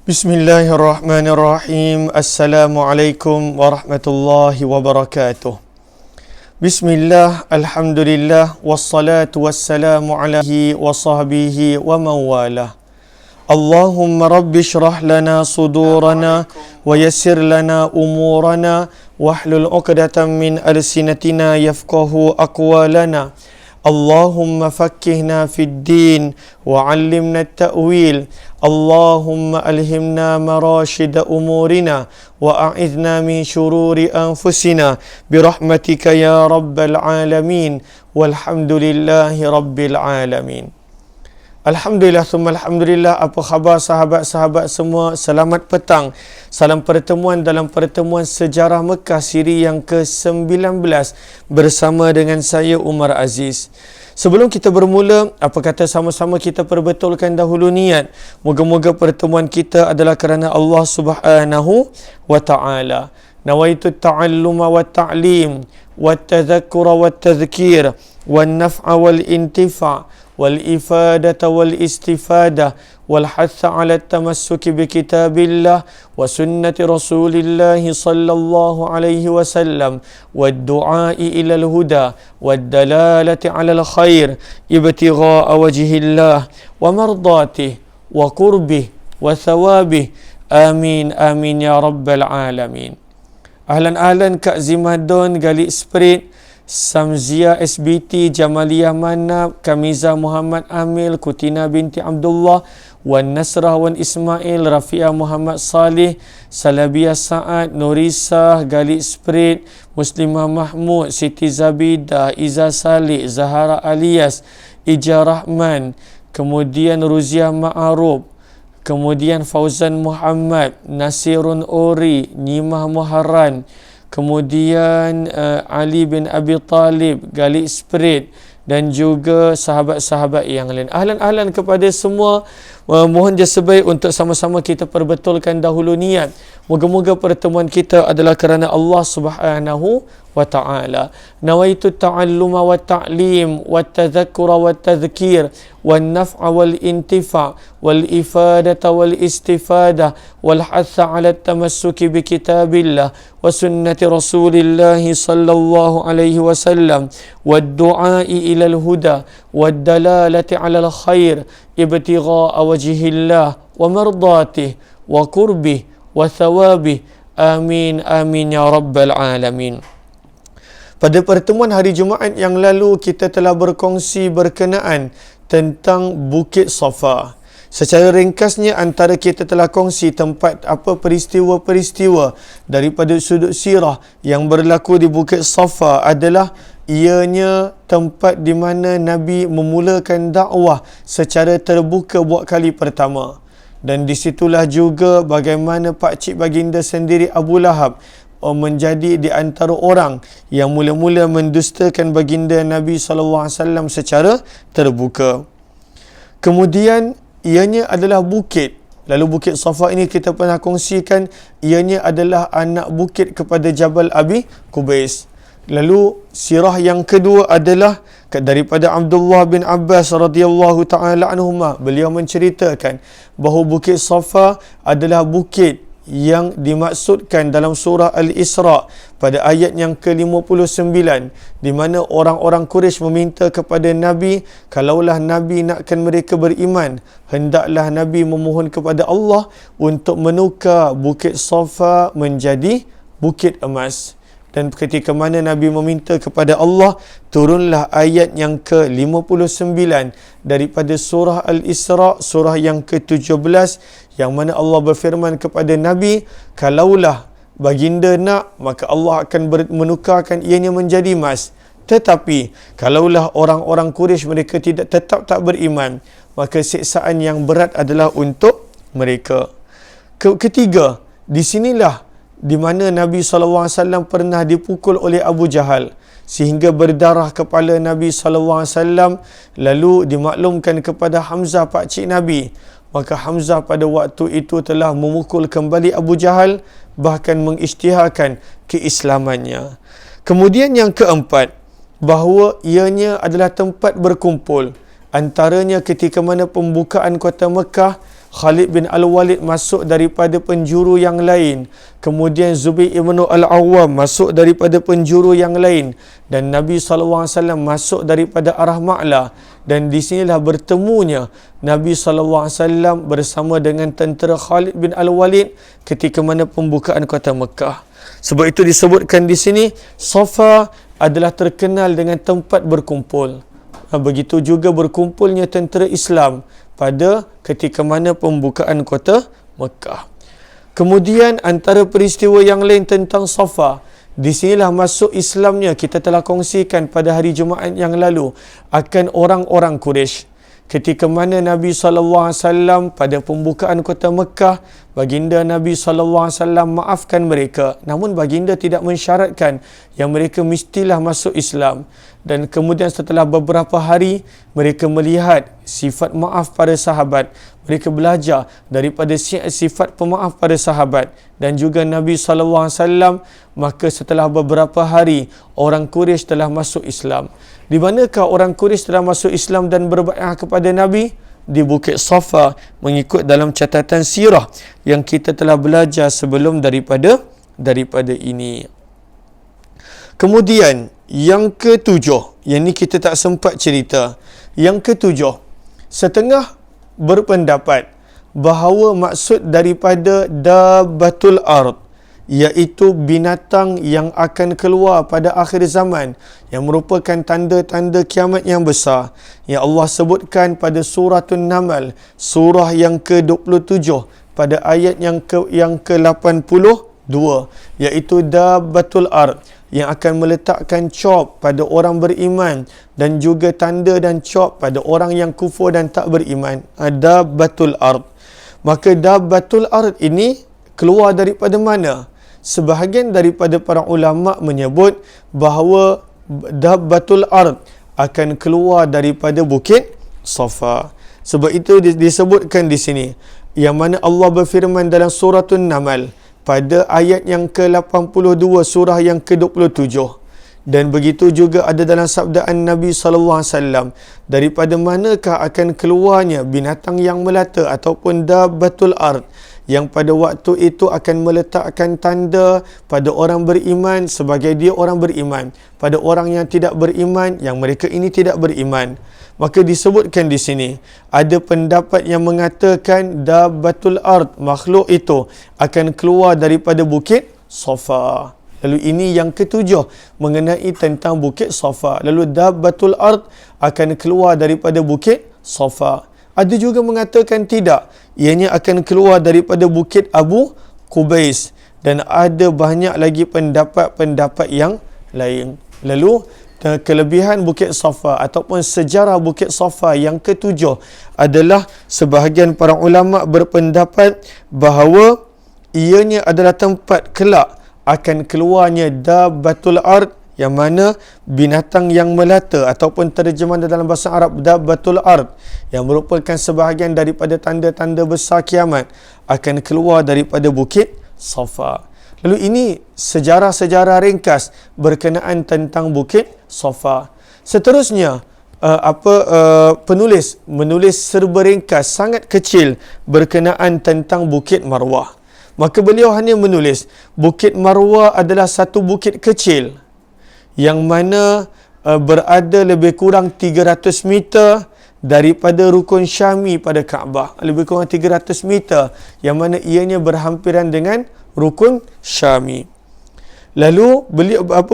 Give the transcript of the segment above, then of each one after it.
Bismillahirrahmanirrahim. Assalamualaikum warahmatullahi wabarakatuh. Bismillah, alhamdulillah, wassalatu wassalamu alaihi wa sahbihi wa mawalah. Allahumma rabbi syrah lana sudurana wa yassir lana umurana wahlul uqdatan min alsinatina yafqahu aqwalana. Allahumma fakkihna fid din wa 'allimna at-ta'wil. Allahumma alhimna marashida umurina wa a'idhna min syururi anfusina birahmatika ya rabbal alamin walhamdulillahi rabbil alamin. Alhamdulillah summa alhamdulillah. Apa khabar sahabat-sahabat semua? Selamat petang. Salam pertemuan dalam pertemuan sejarah Mekah siri yang ke-19 bersama dengan saya Umar Aziz. Sebelum kita bermula, apa kata sama-sama kita perbetulkan dahulu niat. Moga-moga pertemuan kita adalah kerana Allah Subhanahu wa taala. Nawaitu ta'alluma wa ta'lim wa tadhakkura wa tadhkir wa naf'a wal intifa' والإفادة والاستفادة والحث على التمسك بكتاب الله وسنة رسول الله صلى الله عليه وسلم والدعاء إلى الهدى والدلالة على الخير ابتغاء وجه الله ومرضاته وقربه وثوابه آمين آمين يا رب العالمين. أهلا Kak Zimadon, Galik Spirit, Samzia SBT, Jamaliyah Manab, Kamiza Muhammad Amil, Kutina binti Abdullah, Wan Nasrah Wan Ismail, Rafiah Muhammad Saleh, Salabiyah Sa'ad, Nurisah, Galik Spirit, Muslimah Mahmud, Siti Zabidah, Iza Saleh, Zahara Alias, Ija Rahman, kemudian Ruziah Ma'arub, kemudian Fauzan Muhammad, Nasirun Ori, Nimah Muharran, kemudian Ali bin Abi Talib, Galik Spirit, dan juga sahabat-sahabat yang lain. Ahlan-ahlan kepada semua. Mohon je sebaik untuk sama-sama kita perbetulkan dahulu niat. Moga-moga pertemuan kita adalah kerana Allah Subhanahu wa ta'ala. Nawaitu ta'alluma wa ta'lim wa tadhakkura wa tadhkir wa naf'a wal intifa' wal ifadata wal istifadah wal hatha 'ala at-tamassuki bi kitabillah wa sunnati Rasulillah sallallahu alaihi wasallam wad du'a ila al-huda wad dalalati 'ala al-khair ibtigha'a wajhillah wa mardatih wa qurbih wa thawabih. Amin amin ya rabbal alamin. Pada pertemuan hari Jumaat yang lalu kita telah berkongsi berkenaan tentang Bukit Safa. Secara ringkasnya antara kita telah kongsi tempat apa peristiwa-peristiwa daripada sudut sirah yang berlaku di Bukit Safa adalah ianya tempat di mana Nabi memulakan dakwah secara terbuka buat kali pertama. Dan disitulah juga bagaimana pakcik baginda sendiri Abu Lahab menjadi di antara orang yang mula-mula mendustakan baginda Nabi SAW secara terbuka. Kemudian ianya adalah bukit. Lalu Bukit Safa ini kita pernah kongsikan ianya adalah anak bukit kepada Jabal Abi Qubais. Lalu sirah yang kedua adalah daripada Abdullah bin Abbas radhiyallahu taala anhuma. Beliau menceritakan bahawa Bukit Safa adalah bukit yang dimaksudkan dalam surah Al-Isra pada ayat yang ke-59, di mana orang-orang Quraisy meminta kepada Nabi, kalaulah Nabi nakkan mereka beriman, hendaklah Nabi memohon kepada Allah untuk menukar Bukit Safa menjadi bukit emas. Dan ketika mana Nabi meminta kepada Allah, turunlah ayat yang ke-59 daripada surah Al-Isra, surah yang ke-17, yang mana Allah berfirman kepada Nabi, kalaulah baginda nak, maka Allah akan menukarkan ianya menjadi emas. Tetapi kalaulah orang-orang Quraisy mereka tetap tak beriman, maka siksaan yang berat adalah untuk mereka. Ketiga, di sinilah di mana Nabi SAW pernah dipukul oleh Abu Jahal sehingga berdarah kepala Nabi SAW, lalu dimaklumkan kepada Hamzah pakcik Nabi. Maka Hamzah pada waktu itu telah memukul kembali Abu Jahal, bahkan mengisytiharkan keislamannya. Kemudian yang keempat, bahawa ianya adalah tempat berkumpul. Antaranya ketika mana pembukaan kota Mekah, Khalid bin Al-Walid masuk daripada penjuru yang lain. Kemudian Zubair ibn Al-Awwam masuk daripada penjuru yang lain. Dan Nabi SAW masuk daripada arah Ma'la. Dan di sinilah bertemunya Nabi SAW bersama dengan tentera Khalid bin Al-Walid ketika mana pembukaan kota Mekah. Sebab itu disebutkan di sini, Safa adalah terkenal dengan tempat berkumpul. Begitu juga berkumpulnya tentera Islam pada ketika mana pembukaan kota Mekah. Kemudian antara peristiwa yang lain tentang Safa, di sinilah masuk Islamnya, kita telah kongsikan pada hari Jumaat yang lalu, akan orang-orang Quraisy. Ketika mana Nabi SAW pada pembukaan kota Mekah, baginda Nabi SAW maafkan mereka. Namun baginda tidak mensyaratkan yang mereka mestilah masuk Islam. Dan kemudian setelah beberapa hari, mereka melihat sifat maaf pada sahabat. Mereka belajar daripada sifat pemaaf pada sahabat. Dan juga Nabi SAW, maka setelah beberapa hari, orang Quraisy telah masuk Islam. Di manakah orang Quraisy telah masuk Islam dan berbaiat kepada Nabi? Di Bukit Safa, mengikut dalam catatan sirah yang kita telah belajar sebelum daripada ini. Kemudian yang ketujuh, yang ni kita tak sempat cerita. Yang ketujuh, setengah berpendapat bahawa maksud daripada Dabbatul Ard, iaitu binatang yang akan keluar pada akhir zaman, yang merupakan tanda-tanda kiamat yang besar, yang Allah sebutkan pada Suratul Naml, surah yang ke-27 pada ayat yang ke-82, iaitu Dabbatul Ard, yang akan meletakkan cop pada orang beriman dan juga tanda dan cop pada orang yang kufur dan tak beriman. Dabbatul Ard. Maka Dabbatul Ard ini keluar daripada mana? Sebahagian daripada para ulama menyebut bahawa Dabbatul Ard akan keluar daripada Bukit Safa. Sebab itu disebutkan di sini, yang mana Allah berfirman dalam Suratul Naml pada ayat yang ke-82 surah yang ke-27. Dan begitu juga ada dalam sabdaan Nabi SAW, daripada manakah akan keluarnya binatang yang melata ataupun Dabbatul Ard, yang pada waktu itu akan meletakkan tanda pada orang beriman sebagai dia orang beriman, pada orang yang tidak beriman yang mereka ini tidak beriman. Maka disebutkan di sini, ada pendapat yang mengatakan Dabbatul Ard, makhluk itu akan keluar daripada Bukit Safa. Lalu ini yang ketujuh mengenai tentang Bukit Safa. Lalu Dabbatul Ard akan keluar daripada Bukit Safa. Ada juga mengatakan tidak, ianya akan keluar daripada Bukit Abu Qubais. Dan ada banyak lagi pendapat-pendapat yang lain. Lalu kelebihan Bukit Safa ataupun sejarah Bukit Safa yang ketujuh adalah sebahagian para ulama berpendapat bahawa ianya adalah tempat kelak akan keluarnya Dabbatul Ard, yang mana binatang yang melata ataupun terjemahan dalam bahasa Arab Dabbatul Ard, yang merupakan sebahagian daripada tanda-tanda besar kiamat, akan keluar daripada Bukit Safa. Lalu ini sejarah-sejarah ringkas berkenaan tentang Bukit Safa. Seterusnya, penulis menulis serba ringkas sangat kecil berkenaan tentang Bukit Marwah. Maka beliau hanya menulis Bukit Marwah adalah satu bukit kecil yang mana berada lebih kurang 300 meter daripada rukun Syami pada Kaabah. Lebih kurang 300 meter, yang mana ianya berhampiran dengan rukun Syami. Lalu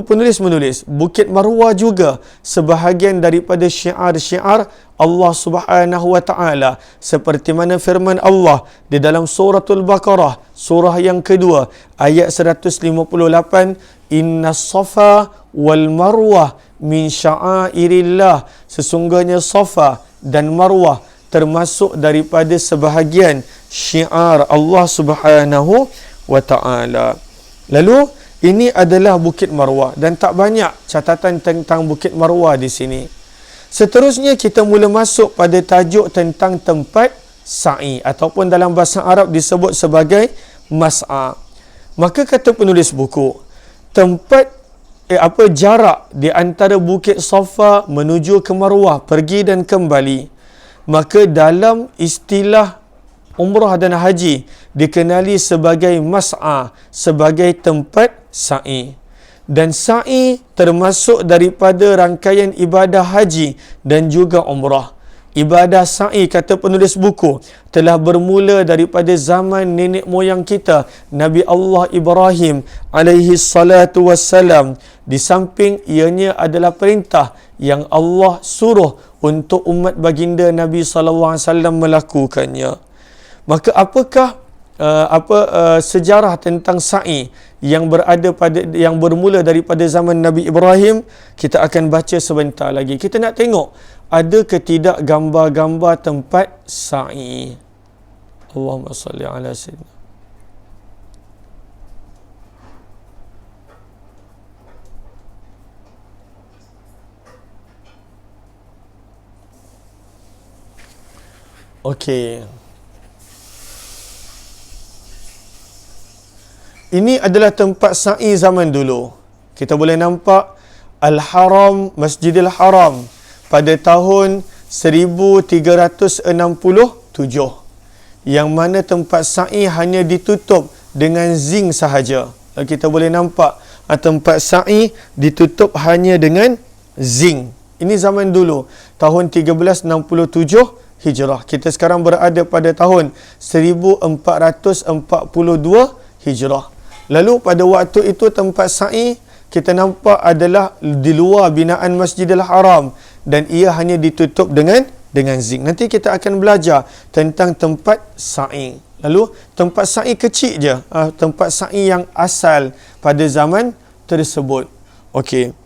penulis menulis Bukit Marwah juga sebahagian daripada syiar-syiar Allah Subhanahu wa taala, seperti mana firman Allah di dalam suratul Baqarah surah yang kedua ayat 158, Inna Safa wal Marwah min sya'airillah, sesungguhnya Safa dan Marwah termasuk daripada sebahagian syiar Allah Subhanahu wa taala. Lalu ini adalah Bukit Marwah dan tak banyak catatan tentang Bukit Marwah di sini. Seterusnya kita mula masuk pada tajuk tentang tempat sa'i ataupun dalam bahasa Arab disebut sebagai mas'a. Maka kata penulis buku, jarak di antara Bukit Safa menuju ke Marwah, pergi dan kembali. Maka dalam istilah umrah dan haji dikenali sebagai mas'a, sebagai tempat sa'i. Dan sa'i termasuk daripada rangkaian ibadah haji dan juga umrah. Ibadah sa'i, kata penulis buku, telah bermula daripada zaman nenek moyang kita, Nabi Allah Ibrahim alaihi salatu wassalam. Di samping ianya adalah perintah yang Allah suruh untuk umat baginda Nabi SAW melakukannya. Maka apakah sejarah tentang sa'i yang bermula daripada zaman Nabi Ibrahim? Kita akan baca sebentar lagi. Kita nak tengok ada ke tidak gambar-gambar tempat sa'i. Allahumma salli ala sayyidina. Okey. Ini adalah tempat sa'i zaman dulu. Kita boleh nampak Al-Haram, Masjidil Haram pada tahun 1367, yang mana tempat sa'i hanya ditutup dengan zinc sahaja. Kita boleh nampak tempat sa'i ditutup hanya dengan zinc. Ini zaman dulu, tahun 1367 Hijrah. Kita sekarang berada pada tahun 1442 Hijrah. Lalu pada waktu itu tempat sa'i kita nampak adalah di luar binaan Masjidil Haram dan ia hanya ditutup dengan zinc. Nanti kita akan belajar tentang tempat sa'i. Lalu tempat sa'i kecil je, tempat sa'i yang asal pada zaman tersebut. Okey.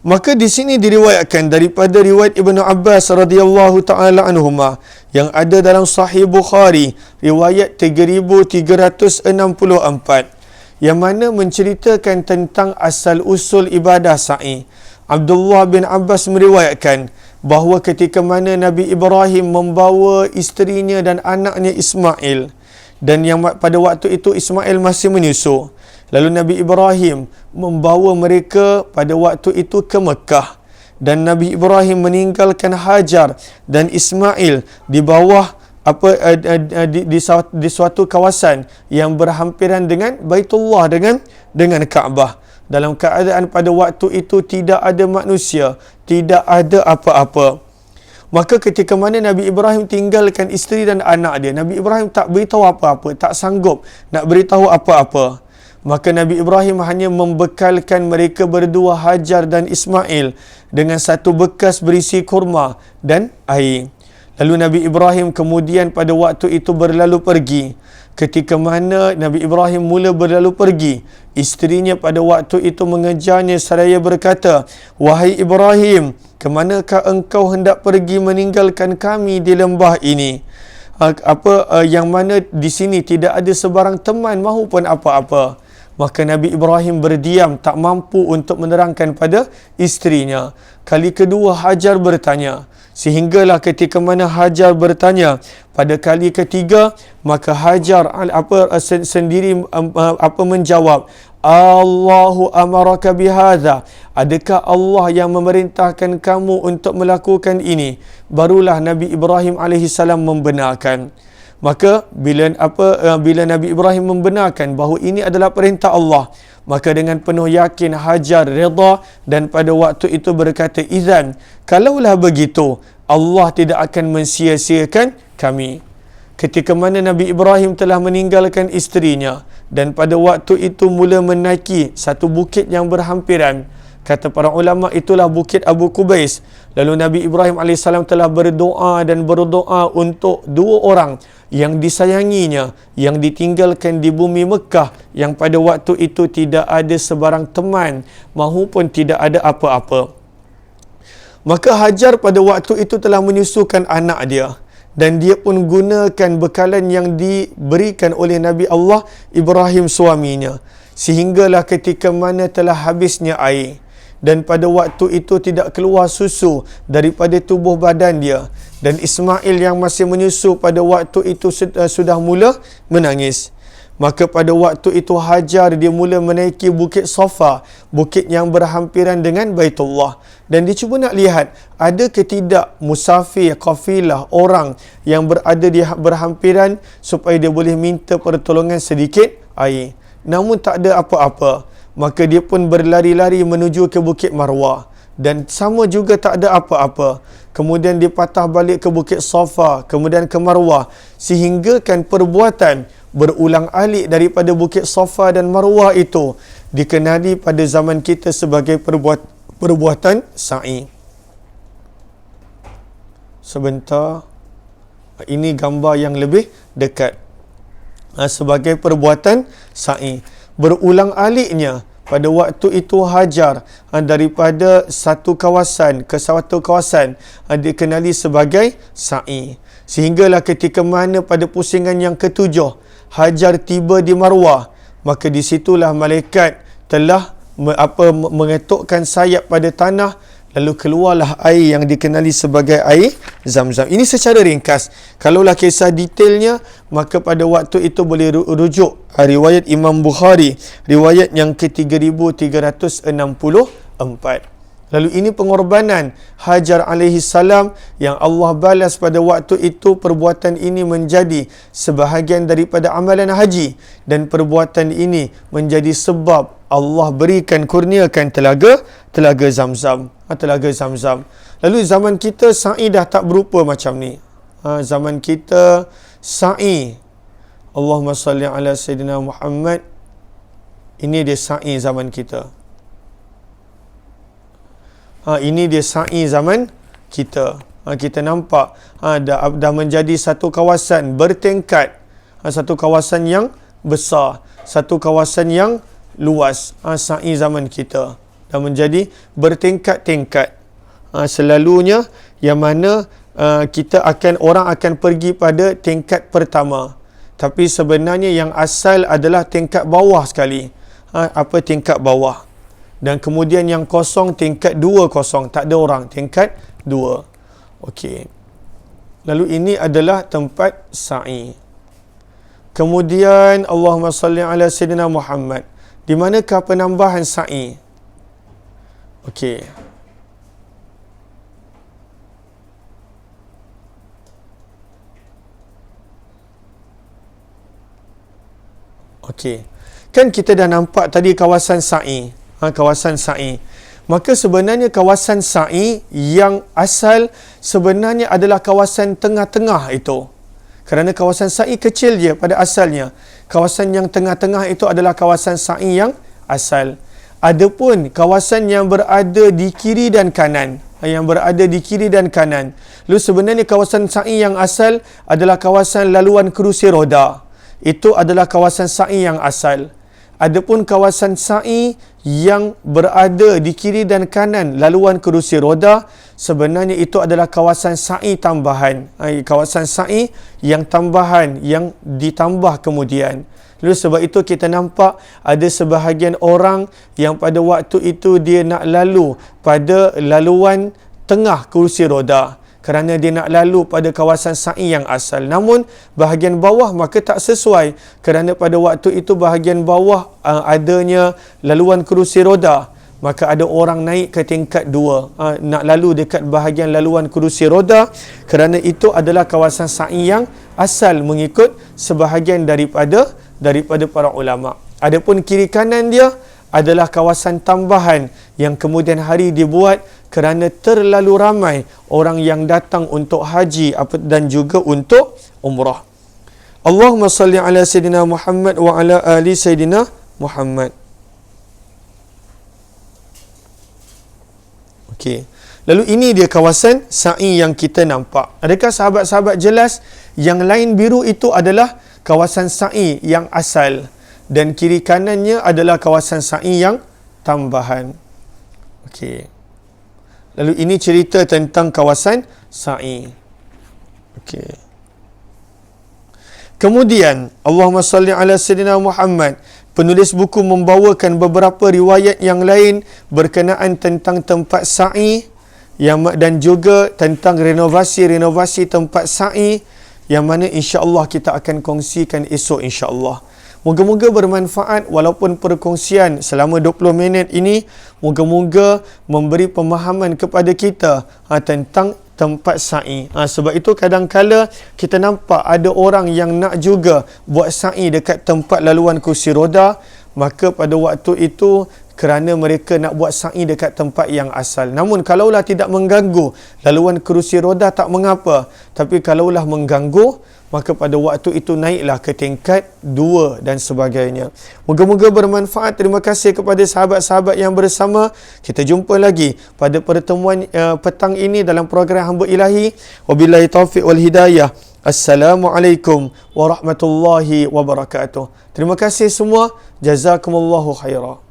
Maka di sini diriwayatkan daripada riwayat Ibnu Abbas radhiyallahu taala anhuma yang ada dalam Sahih Bukhari, riwayat 3364, yang mana menceritakan tentang asal usul ibadah sa'i. Abdullah bin Abbas meriwayatkan bahawa ketika mana Nabi Ibrahim membawa isterinya dan anaknya Ismail, dan yang pada waktu itu Ismail masih menyusu, lalu Nabi Ibrahim membawa mereka pada waktu itu ke Mekah, dan Nabi Ibrahim meninggalkan Hajar dan Ismail di bawah di suatu kawasan yang berhampiran dengan Baitullah, dengan Kaabah, dalam keadaan pada waktu itu tidak ada manusia, tidak ada apa-apa. Maka ketika mana Nabi Ibrahim tinggalkan isteri dan anak dia, Nabi Ibrahim tak beritahu apa-apa, tak sanggup nak beritahu apa-apa. Maka Nabi Ibrahim hanya membekalkan mereka berdua, Hajar dan Ismail, dengan satu bekas berisi kurma dan air. Lalu Nabi Ibrahim kemudian pada waktu itu berlalu pergi. Ketika mana Nabi Ibrahim mula berlalu pergi, isterinya pada waktu itu mengejarnya seraya berkata, "Wahai Ibrahim, ke manakah engkau hendak pergi meninggalkan kami di lembah ini? Yang mana di sini tidak ada sebarang teman mahupun apa-apa." Maka Nabi Ibrahim berdiam, tak mampu untuk menerangkan pada isterinya. Kali kedua Hajar bertanya, sehinggalah ketika mana Hajar bertanya pada kali ketiga, maka Hajar sendiri menjawab, "Allahu amaraka bihadza." Adakah Allah yang memerintahkan kamu untuk melakukan ini? Barulah Nabi Ibrahim alaihissalam membenarkan. Maka bila Nabi Ibrahim membenarkan bahawa ini adalah perintah Allah, maka dengan penuh yakin Hajar redha dan pada waktu itu berkata, "Izan, kalaulah begitu, Allah tidak akan mensia-siakan kami." Ketika mana Nabi Ibrahim telah meninggalkan isterinya dan pada waktu itu mula menaiki satu bukit yang berhampiran, kata para ulama itulah Bukit Abu Kubais. Lalu Nabi Ibrahim AS telah berdoa untuk dua orang yang disayanginya, yang ditinggalkan di bumi Mekah, yang pada waktu itu tidak ada sebarang teman mahupun tidak ada apa-apa. Maka Hajar pada waktu itu telah menyusukan anak dia, dan dia pun gunakan bekalan yang diberikan oleh Nabi Allah Ibrahim suaminya, sehinggalah ketika mana telah habisnya air, dan pada waktu itu tidak keluar susu daripada tubuh badan dia, dan Ismail yang masih menyusu pada waktu itu sudah mula menangis. Maka pada waktu itu Hajar dia mula menaiki bukit Safa, bukit yang berhampiran dengan Baitullah. Dan dia cuba nak lihat, ada ke tidak musafir, kafilah, orang yang berada di berhampiran supaya dia boleh minta pertolongan sedikit air. Namun tak ada apa-apa. Maka dia pun berlari-lari menuju ke Bukit Marwah. Dan sama juga tak ada apa-apa. Kemudian dia patah balik ke Bukit Safa, kemudian ke Marwah. Sehinggakan perbuatan berulang alik daripada Bukit Safa dan Marwah itu dikenali pada zaman kita sebagai perbuatan sa'i. Sebentar. Ini gambar yang lebih dekat. Sebagai perbuatan sa'i. Berulang aliknya pada waktu itu Hajar daripada satu kawasan ke satu kawasan dikenali sebagai sa'i. Sehinggalah ketika mana pada pusingan yang ketujuh Hajar tiba di Marwah, maka di situlah malaikat telah mengetukkan sayap pada tanah, lalu keluarlah air yang dikenali sebagai air Zam-Zam. Ini secara ringkas. Kalaulah kisah detailnya, maka pada waktu itu boleh rujuk riwayat Imam Bukhari, riwayat yang ke-3364. Lalu ini pengorbanan Hajar alaihi salam yang Allah balas pada waktu itu. Perbuatan ini menjadi sebahagian daripada amalan haji, dan perbuatan ini menjadi sebab Allah berikan kurniakan telaga Zam-Zam. Telaga Zam-Zam. Lalu zaman kita sa'i dah tak berupa macam ni. Zaman kita sa'i, Allahumma salli ala Sayyidina Muhammad. Ini dia sa'i zaman kita. Ini dia sa'i zaman kita. Kita nampak dah menjadi satu kawasan bertingkat. Satu kawasan yang besar. Satu kawasan yang luas. Sa'i zaman kita dah menjadi bertingkat-tingkat. Selalunya yang mana orang akan pergi pada tingkat pertama. Tapi sebenarnya yang asal adalah tingkat bawah sekali. Tingkat bawah. Dan kemudian yang kosong tingkat 2 kosong. Tak ada orang. Tingkat 2. Okey. Lalu ini adalah tempat sa'i. Kemudian Allahumma salli ala Sayyidina Muhammad. Di manakah penambahan sa'i? Okey. Okey. Kan kita dah nampak tadi kawasan sa'i. Kawasan sa'i. Maka sebenarnya kawasan sa'i yang asal sebenarnya adalah kawasan tengah-tengah itu. Kerana kawasan sa'i kecil je pada asalnya. Kawasan yang tengah-tengah itu adalah kawasan sa'i yang asal. Adapun kawasan yang berada di kiri dan kanan. Lalu sebenarnya kawasan sa'i yang asal adalah kawasan laluan kerusi roda. Itu adalah kawasan sa'i yang asal. Adapun kawasan sa'i yang berada di kiri dan kanan laluan kerusi roda, sebenarnya itu adalah kawasan sa'i tambahan. Kawasan sa'i yang tambahan, yang ditambah kemudian. Lalu sebab itu kita nampak ada sebahagian orang yang pada waktu itu dia nak lalu pada laluan tengah kerusi roda. Kerana dia nak lalu pada kawasan sa'i yang asal. Namun bahagian bawah maka tak sesuai. Kerana pada waktu itu bahagian bawah adanya laluan kerusi roda. Maka ada orang naik ke tingkat 2. Nak lalu dekat bahagian laluan kerusi roda. Kerana itu adalah kawasan sa'i yang asal mengikut sebahagian daripada para ulama. Adapun kiri kanan dia adalah kawasan tambahan yang kemudian hari dibuat kerana terlalu ramai orang yang datang untuk haji dan juga untuk umrah. Allahumma salli ala Sayyidina Muhammad wa ala ali Sayyidina Muhammad. Okey. Lalu ini dia kawasan sa'i yang kita nampak. Adakah sahabat-sahabat jelas yang lain biru itu adalah kawasan sa'i yang asal dan kiri kanannya adalah kawasan sa'i yang tambahan. Okey. Lalu ini cerita tentang kawasan sa'i. Okey. Kemudian Allahumma salli ala Sayyidina Muhammad. Penulis buku membawakan beberapa riwayat yang lain berkenaan tentang tempat sa'i dan juga tentang renovasi tempat sa'i yang mana insya-Allah kita akan kongsikan esok insya-Allah. Moga-moga bermanfaat walaupun perkongsian selama 20 minit ini moga-moga memberi pemahaman kepada kita tentang tempat sa'i. Sebab itu kadang-kala kita nampak ada orang yang nak juga buat sa'i dekat tempat laluan kursi roda, maka pada waktu itu kerana mereka nak buat sa'i dekat tempat yang asal. Namun kalaulah tidak mengganggu laluan kerusi roda tak mengapa. Tapi kalaulah mengganggu, maka pada waktu itu naiklah ke tingkat 2 dan sebagainya. Moga-moga bermanfaat. Terima kasih kepada sahabat-sahabat yang bersama. Kita jumpa lagi pada pertemuan petang ini dalam program Hamba Ilahi. Wabillahi taufiq wal hidayah. Assalamualaikum warahmatullahi wabarakatuh. Terima kasih semua. Jazakumullahu khairan.